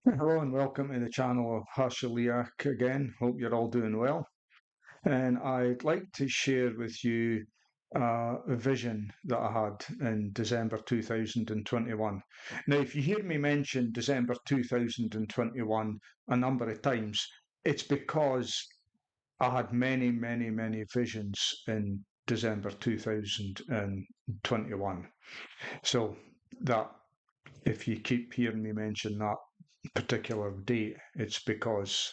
Hello and welcome to the channel of Hashaliak again. Hope you're all doing well. And I'd like to share with you a vision that I had in December 2021. Now, if you hear me mention December 2021 a number of times, it's because I had many visions in December 2021. So that if you keep hearing me mention that particular date, it's because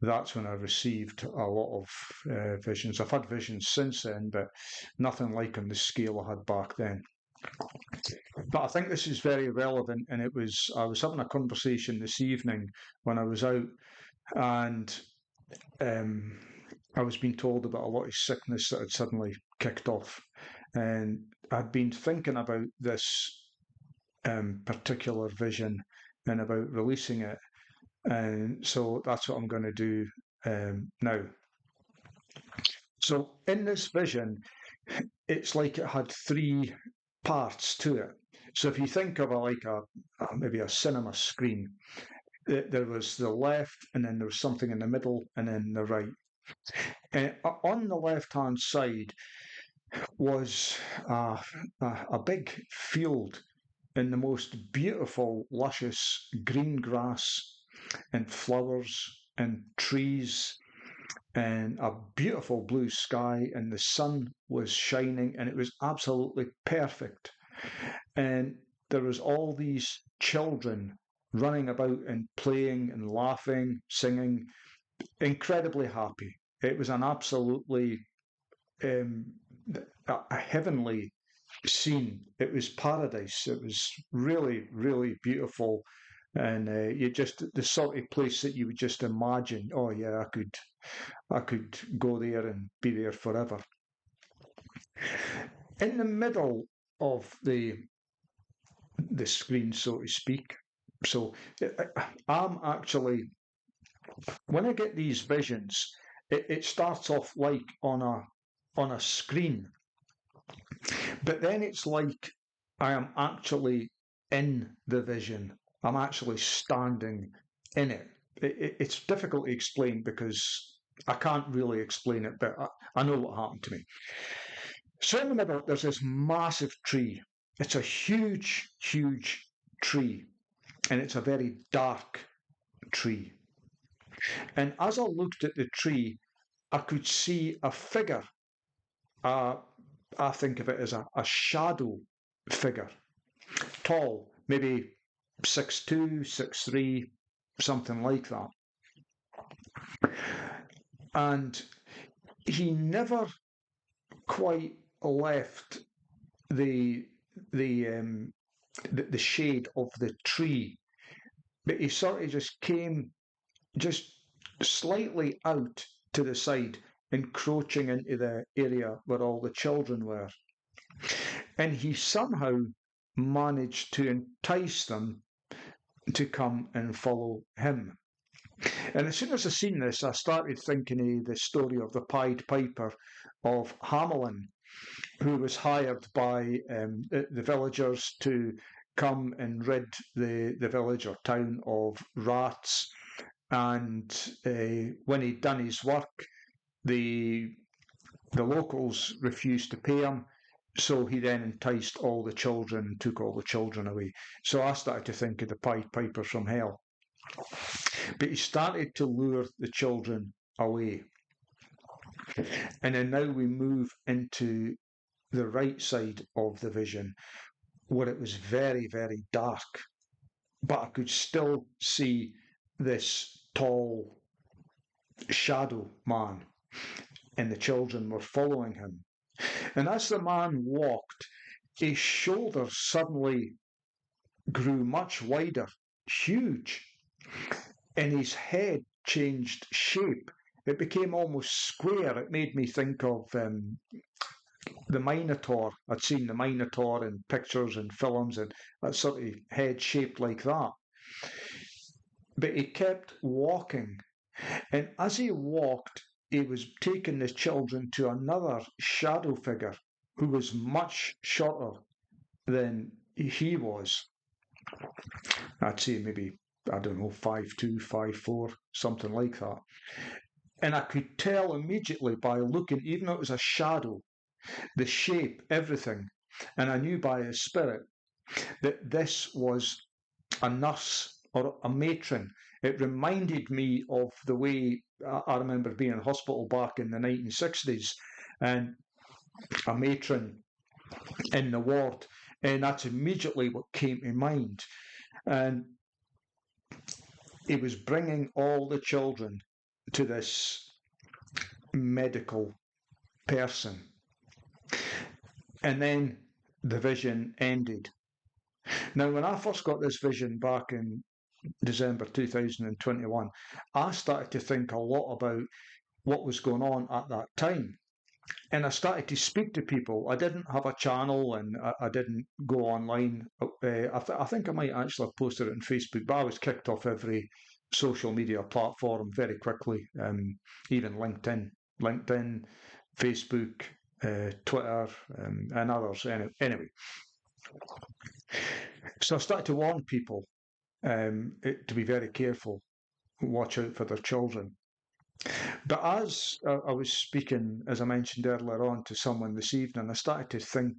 that's when I received a lot of visions. I've had visions since then, but nothing like on the scale I had back then. But I think this is very relevant, and I was having a conversation this evening when I was out, and um, I was being told about a lot of sickness that had suddenly kicked off, and I'd been thinking about this particular vision and about releasing it. And so that's what I'm going to do now. So in this vision, it's like it had three parts to it. So if you think of maybe a cinema screen, there was the left, and then there was something in the middle, and then the right. And on the left-hand side was a big field in the most beautiful, luscious green grass and flowers and trees and a beautiful blue sky, and the sun was shining, and it was absolutely perfect. And there was all these children running about and playing and laughing, singing, incredibly happy. It was an absolutely um, a heavenly scene. It was paradise. It was really beautiful, and you just the sort of place that you would just imagine. Oh yeah, I could go there and be there forever. In the middle of the screen, so to speak. So I'm actually when I get these visions, it starts off like on a screen, but then it's like I am actually in the vision. I'm actually standing in it. It's difficult to explain because I can't really explain it, but I know what happened to me. So in the middle, there's this massive tree. It's a huge tree, and it's a very dark tree. And as I looked at the tree, I could see a figure. Uh, I think of it as a shadow figure, tall, maybe 6'2", 6'3", something like that. And he never quite left the the um, the shade of the tree, but he sort of just came just slightly out to the side, encroaching into the area where all the children were. And he somehow managed to entice them to come and follow him. And as soon as I seen this, I started thinking of the story of the Pied Piper of Hamelin, who was hired by the villagers to come and rid the village or town of rats. And when he'd done his work, the locals refused to pay him. So he then enticed all the children and took all the children away. So I started to think of the Pied Piper from hell. But he started to lure the children away. And then now we move into the right side of the vision, where it was very dark, but I could still see this tall shadow man, and the children were following him. And as the man walked, his shoulders suddenly grew much wider, huge, and his head changed shape. It became almost square. It made me think of the Minotaur. I'd seen the Minotaur in pictures and films, and that sort of head shaped like that. But he kept walking, and as he walked, he was taking the children to another shadow figure who was much shorter than he was. I'd say maybe I don't know, 5'2", 5'4", something like that. And I could tell immediately by looking, even though it was a shadow, the shape, everything. And I knew by his spirit that this was a nurse or a matron. It reminded me of the way I remember being in hospital back in the 1960s, and a matron in the ward. And that's immediately what came to mind. And he was bringing all the children to this medical person. And then the vision ended. Now, when I first got this vision back in December 2021, I started to think a lot about what was going on at that time. And I started to speak to people. I didn't have a channel and I didn't go online. I think I might actually have posted it on Facebook, but I was kicked off every social media platform very quickly, even LinkedIn, Facebook, Twitter, and others. Anyway, so I started to warn people to be very careful, watch out for their children. But as I was speaking, as I mentioned earlier on, to someone this evening, I started to think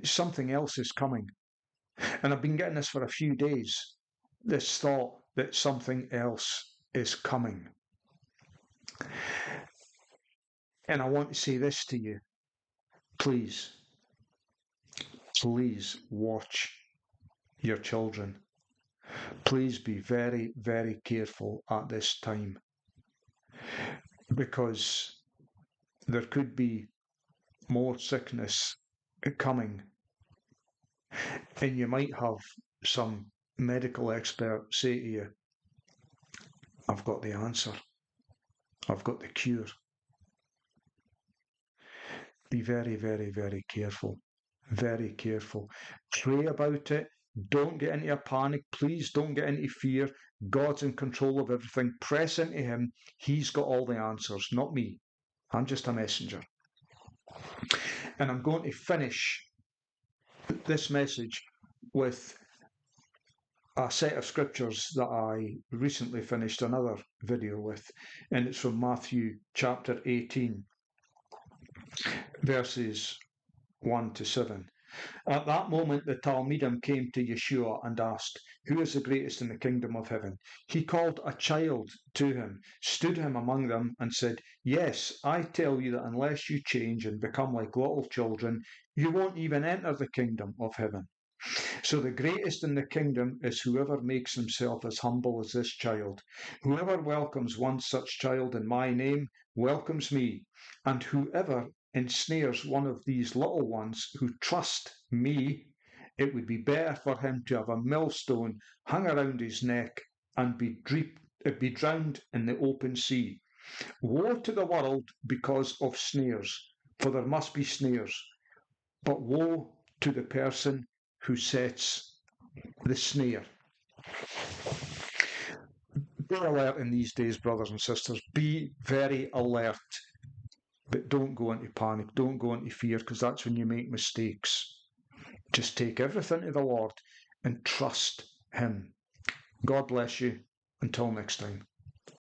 something else is coming. And I've been getting this for a few days, this thought that something else is coming. And I want to say this to you. Please watch your children. Please be very, very careful at this time, because there could be more sickness coming, and you might have some medical expert say to you, I've got the answer, I've got the cure. Be very, very, very careful. Very careful. Pray about it. Don't get into a panic. Please don't get into fear. God's in control of everything. Press into Him. He's got all the answers, not me. I'm just a messenger. And I'm going to finish this message with a set of scriptures that I recently finished another video with, and it's from Matthew chapter 18, verses 1 to 7. At that moment, the Talmidim came to Yeshua and asked, "Who is the greatest in the kingdom of heaven?" He called a child to him, stood him among them, and said, "Yes, I tell you that unless you change and become like little children, you won't even enter the kingdom of heaven. So the greatest in the kingdom is whoever makes himself as humble as this child. Whoever welcomes one such child in my name welcomes me, and whoever ensnares one of these little ones who trust me, it would be better for him to have a millstone hung around his neck and be drowned in the open sea. Woe to the world because of snares, for there must be snares, but woe to the person who sets the snare." Be alert in these days, brothers and sisters. Be very alert. But don't go into panic. Don't go into fear, because that's when you make mistakes. Just take everything to the Lord and trust Him. God bless you. Until next time.